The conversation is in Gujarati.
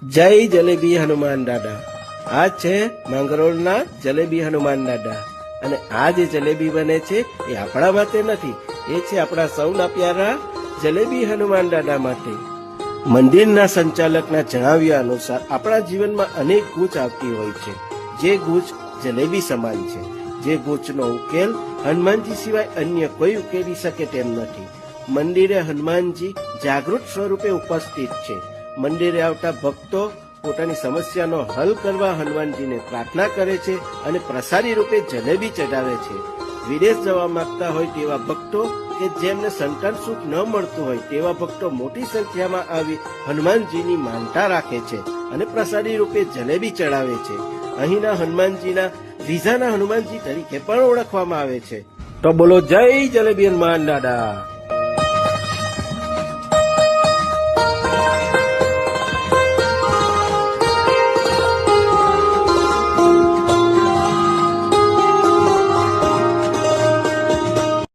જય જલેબી હનુમાન દાદા. આ છે માંગરોળના જલેબી હનુમાન દાદા. અને આ જે જલેબી બને છે એ આપણા માટે નથી, એ છે આપણા સૌના પ્યારા જલેબી હનુમાન દાદા માટે. મંદિરના સંચાલકના જણાવ્યા અનુસાર આપણા જીવનમાં અનેક ગૂંચ આવતી હોય છે, જે ગૂંચ જલેબી સમાન છે. જે ગૂંચનો ઉકેલ હનુમાનજી સિવાય અન્ય કોઈ ઉકેલી શકે તેમ નથી. મંદિરે હનુમાનજી જાગૃત સ્વરૂપે ઉપસ્થિત છે. મંદિરે આવતા ભક્તો પોતાની સમસ્યાનો હલ કરવા હનુમાનજીને પ્રાર્થના કરે છે અને પ્રસાદી રૂપે જલેબી ચઢાવે છે. વિદેશ જવા માંગતા હોય તેવા ભક્તો કે જેમને સંતાન સુખ ન મળતું હોય તેવા ભક્તો મોટી સંખ્યામાં આવી હનુમાનજીની માનતા રાખે છે અને પ્રસાદી રૂપે જલેબી ચડાવે છે. અહીંના હનુમાનજીના વિઝાના હનુમાનજી તરીકે પણ ઓળખવામાં આવે છે. તો બોલો જય જલેબી હનુમાન દાદા.